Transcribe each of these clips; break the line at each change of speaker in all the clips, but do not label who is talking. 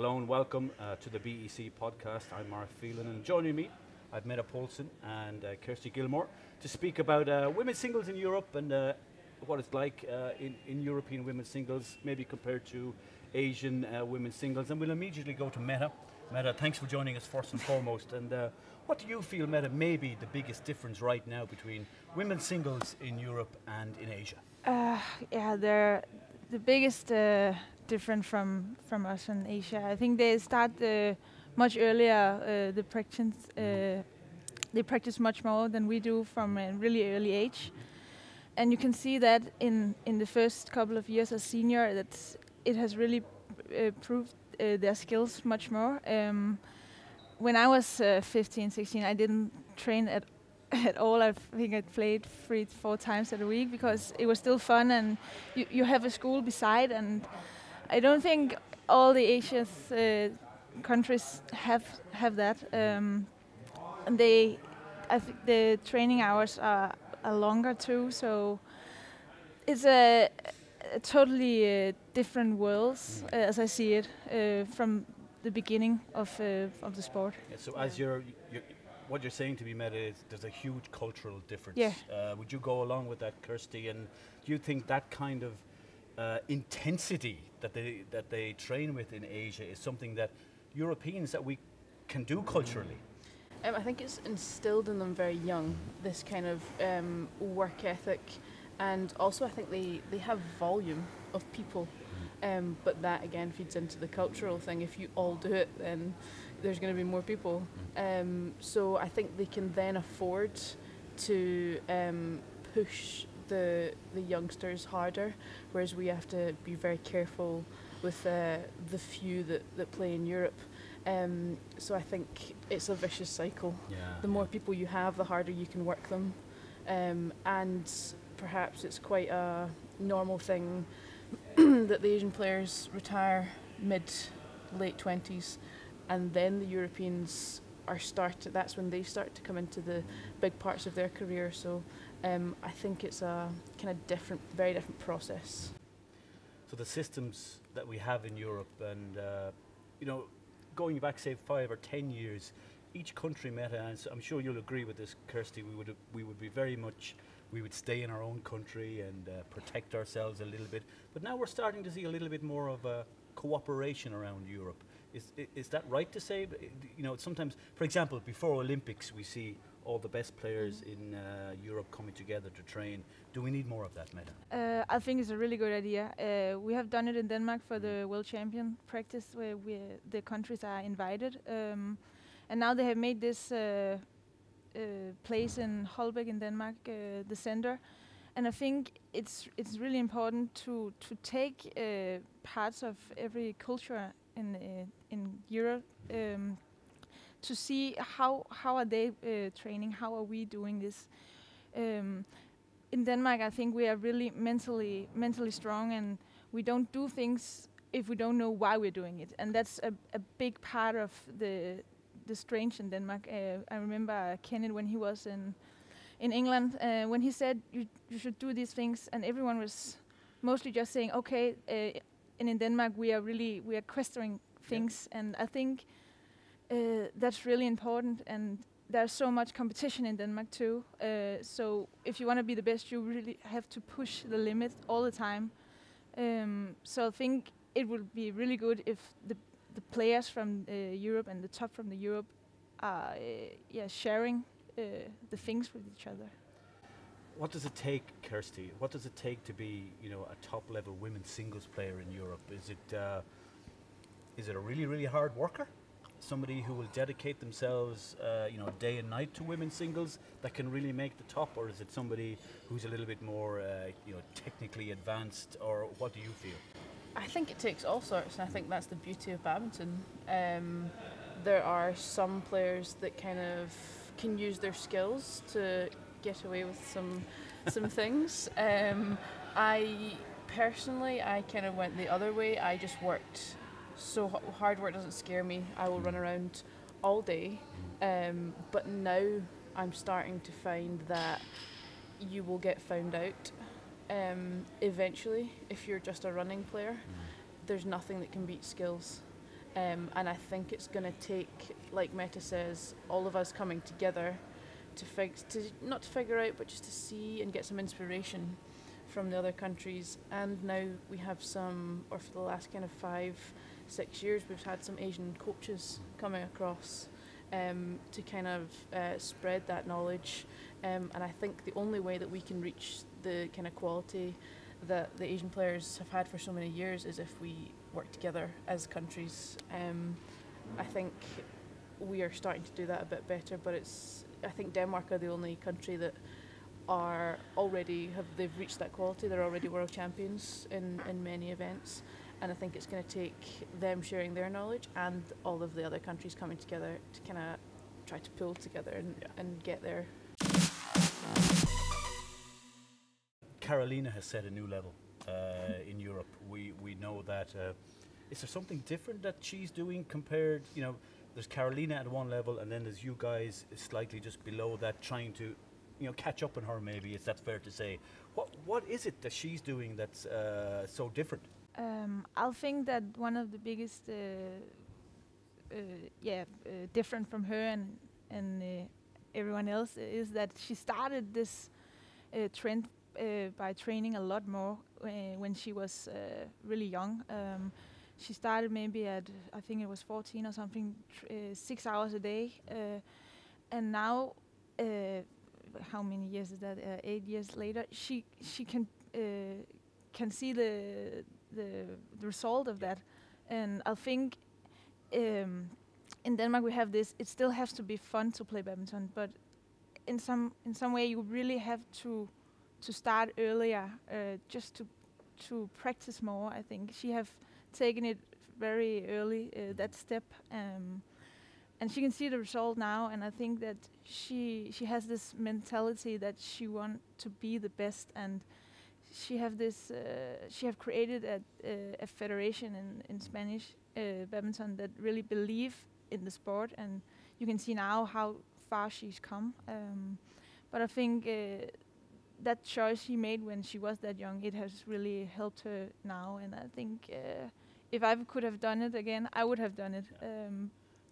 Hello and welcome to the BEC podcast. I'm Mark Phelan, and joining me, I've Mette Poulsen and Kirsty Gilmour to speak about women's singles in Europe and what it's like in European women's singles, maybe compared to Asian women's singles. And we'll immediately go to Mette. Mette, thanks for joining us first and foremost. And what do you feel, Mette, may be the biggest difference right now between women's singles in Europe and in Asia?
They're the biggest different from us in Asia. I think they start much earlier. They practice much more than we do from a really early age, and you can see that in the first couple of years as senior that it has really proved their skills much more. When I was 15, 16, I didn't train at all. I think I played 3-4 times a week because it was still fun, and you have a school beside. And I don't think all the Asian countries have that. And I think the training hours are longer too. So it's a totally different worlds as I see it from the beginning of the sport.
Yeah, so as what you're saying to me, Mette, is there's a huge cultural difference.
Yeah.
Would you go along with that, Kirsty? And do you think that kind of intensity that they train with in Asia is something that Europeans that we can do culturally?
I think it's instilled in them very young, this kind of work ethic, and also I think they have volume of people, but that again feeds into the cultural thing. If you all do it, then there's going to be more people. So I think they can then afford to push the youngsters harder, whereas we have to be very careful with the few that play in Europe. So I think it's a vicious cycle.
Yeah.
The more people you have, the harder you can work them. And perhaps it's quite a normal thing that the Asian players retire late 20s, and then the Europeans that's when they start to come into the big parts of their career. So I think it's a kind of very different process.
So the systems that we have in Europe, and going back say 5 or 10 years, each country, Mette, and I'm sure you'll agree with this, Kirsty, we would stay in our own country and protect ourselves a little bit. But now we're starting to see a little bit more of a cooperation around Europe. Is that right to say? Sometimes, for example, before Olympics, we see all the best players in Europe coming together to train. Do we need more of that, Mette?
I think it's a really good idea. We have done it in Denmark for the World Champion practice, where the countries are invited. And now they have made this place in Holbæk in Denmark, the center. And I think it's really important to take parts of every culture in Europe to see how are they training, how are we doing this. In Denmark, I think we are really mentally strong, and we don't do things if we don't know why we're doing it. And that's a big part of the strength in Denmark. I remember Kenneth when he was in England, when he said you should do these things, and everyone was mostly just saying okay. And in Denmark, we are questioning things, and I think that's really important. And there's so much competition in Denmark too. So if you want to be the best, you really have to push the limit all the time. So I think it would be really good if the players from Europe and the top from the Europe are sharing the things with each other.
What does it take, Kirsty? What does it take to be, a top-level women's singles player in Europe? Is it a really, really hard worker? Somebody who will dedicate themselves, day and night to women's singles that can really make the top, or is it somebody who's a little bit more, technically advanced, or what do you feel?
I think it takes all sorts, and I think that's the beauty of badminton. There are some players that kind of can use their skills to get away with some things. I personally kind of went the other way. I just worked. So hard work doesn't scare me. I will run around all day. But now I'm starting to find that you will get found out eventually if you're just a running player. There's nothing that can beat skills. And I think it's going to take, like Mette says, all of us coming together to not to figure out, but just to see and get some inspiration from the other countries. And now we have some, or for the last kind of 5-6 years, we've had some Asian coaches coming across to kind of spread that knowledge. And I think the only way that we can reach the kind of quality that the Asian players have had for so many years is if we work together as countries. I think we are starting to do that a bit better, but I think Denmark are the only country that they've reached that quality. They're already world champions in many events, and I think it's going to take them sharing their knowledge and all of the other countries coming together to kind of try to pull together and get there.
Carolina has set a new level in Europe. We know that. Is there something different that she's doing compared? You know, there's Carolina at one level, and then there's you guys slightly just below that, trying to, you know, catch up on her. Maybe is that fair to say? What is it that she's doing that's so different?
I think that one of the biggest, different from her and everyone else is that she started this trend by training a lot more when she was really young. She started maybe at, I think it was 14 or something, 6 hours a day, and now, how many years is that? 8 years later, she can see the result of that, and I think in Denmark we have this. It still has to be fun to play badminton, but in some way you really have to start earlier, just to practice more. I think she have taken it very early, that step, and she can see the result now. And I think that she has this mentality that she want to be the best, and she have this. She have created a federation in Spanish badminton that really believe in the sport, and you can see now how far she's come. But I think that choice she made when she was that young, it has really helped her now. And I think if I could have done it again, I would have done it.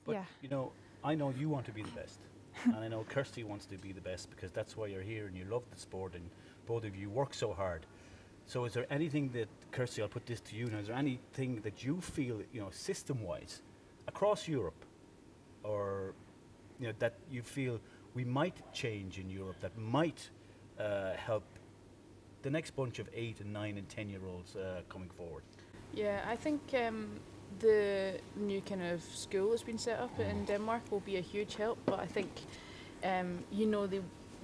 But you know, I know you want to be the best, and I know Kirsty wants to be the best, because that's why you're here and you love the sport, and both of you work so hard. So is there anything that, Kirsty, I'll put this to you now, is there anything that you feel, you know, system-wise across Europe, or, you know, that you feel we might change in Europe that might help the next bunch of 8 and 9 and 10-year-olds coming forward?
Yeah, I think the new kind of school that's been set up in Denmark will be a huge help, but I think you know,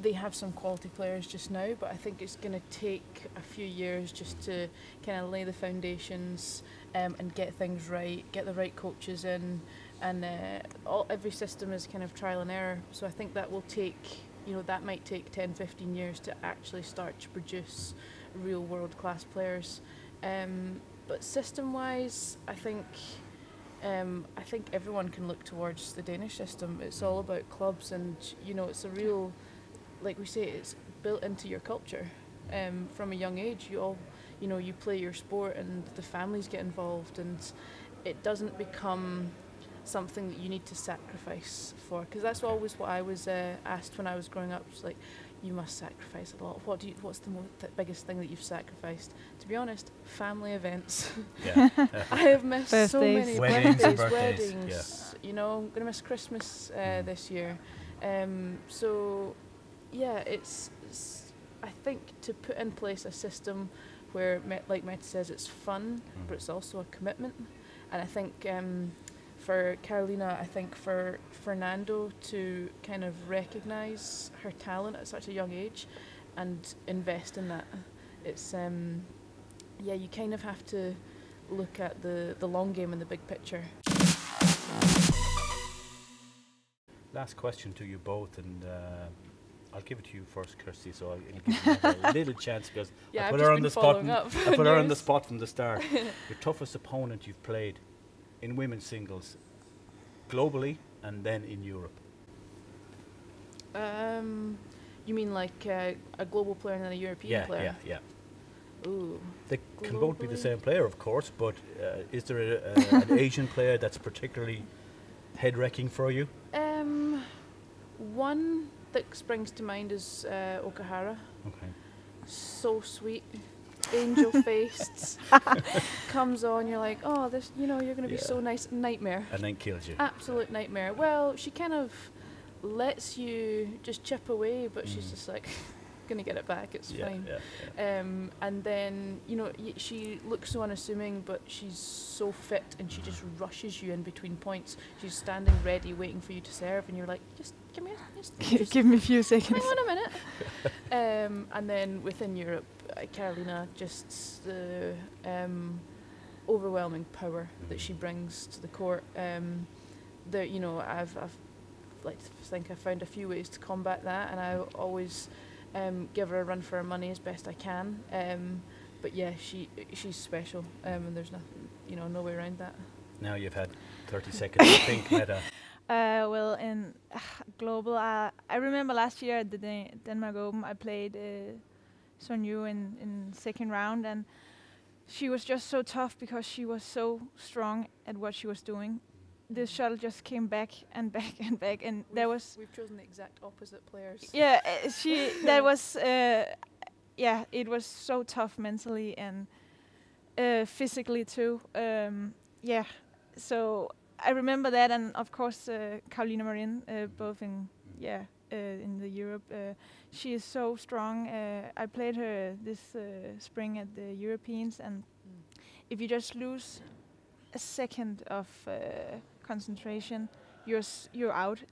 they have some quality players just now, but I think it's going to take a few years just to kind of lay the foundations and get things right, get the right coaches in, and every system is kind of trial and error. So I think that will take, you know, that might take 10-15 years to actually start to produce real world-class players. But system-wise, I think everyone can look towards the Danish system. It's all about clubs, and you know, it's a real, like we say, it's built into your culture from a young age. You play your sport, and the families get involved, and it doesn't become something that you need to sacrifice for. Because that's always what I was asked when I was growing up. It's like, you must sacrifice a lot. What's the biggest thing that you've sacrificed? To be honest, family events. Yeah. I have missed so many birthdays, weddings. Yeah. You know, I'm gonna miss Christmas this year. So yeah, it's I think to put in place a system where, like Mette says, it's fun, but it's also a commitment. And I think for Carolina, I think for Fernando to kind of recognise her talent at such a young age and invest in that, it's you kind of have to look at the long game and the big picture.
Last question to you both, and I'll give it to you first, Kirsty, so I'll give you a little chance, because I put her on the spot. I put her on the spot from the start. Your toughest opponent you've played in women's singles, globally and then in Europe?
You mean like a global player and then a European player?
Yeah.
Ooh.
They can both be the
Globally?
same player, of course, but is there an Asian player that's particularly head-wrecking for you?
One that springs to mind is Okahara.
Okay.
So sweet, angel-faced. Comes on, you're like, oh, this, you're going to be so nice. Nightmare.
And then kills you.
Absolute nightmare. Well, she kind of lets you just chip away, but she's just like, gonna get it back. It's fine. And then she looks so unassuming, but she's so fit, and she just rushes you in between points. She's standing ready, waiting for you to serve, and you're like, just give me, just
Give me a few seconds.
hang on a minute. And then within Europe, Carolina, just the overwhelming power that she brings to the court. I've like to think I found a few ways to combat that, and I always give her a run for her money as best I can. But yeah, she's special, and there's nothing, no way around that.
Now you've had 30 seconds to think, Mette.
Well, in global, I remember last year at the Denmark Open, I played Sun Yu in second round, and she was just so tough because she was so strong at what she was doing. The shuttle just came back and back and back, and
we've chosen the exact opposite players.
Yeah, it was so tough mentally and physically too. So I remember that, and of course Carolina Marin, both in the Europe. She is so strong. I played her this spring at the Europeans, and if you just lose a second of concentration, you're out.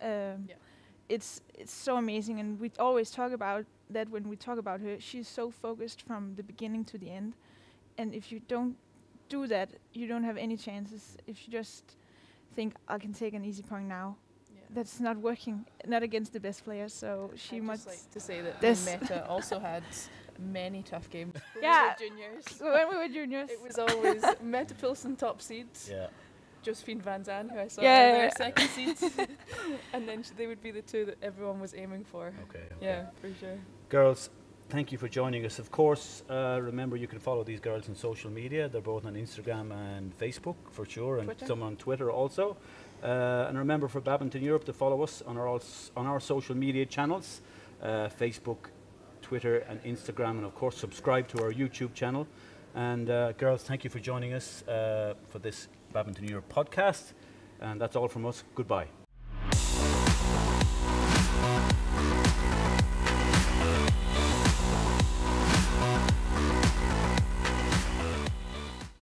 It's so amazing, and we always talk about that when we talk about her. She's so focused from the beginning to the end, and if you don't do that, you don't have any chances. If you just think I can take an easy point now, that's not working. Not against the best players. So she must.
I'd just like to say that Mette also had many tough games.
Yeah,
When we were juniors.
When we were juniors,
It was always Mette Poulsen top seeds.
Yeah.
Josephine Van Zandt, who I saw
Yeah,
earlier,
yeah.
second seeds. And then they would be the two that everyone was aiming for.
Okay.
Yeah, for sure.
Girls, thank you for joining us. Of course, remember you can follow these girls on social media. They're both on Instagram and Facebook for sure, and
Twitter.
some on Twitter also. And remember for Badminton Europe to follow us on our social media channels, Facebook, Twitter and Instagram, and of course subscribe to our YouTube channel. And girls, thank you for joining us for this Badminton Europe podcast. And that's all from us. Goodbye.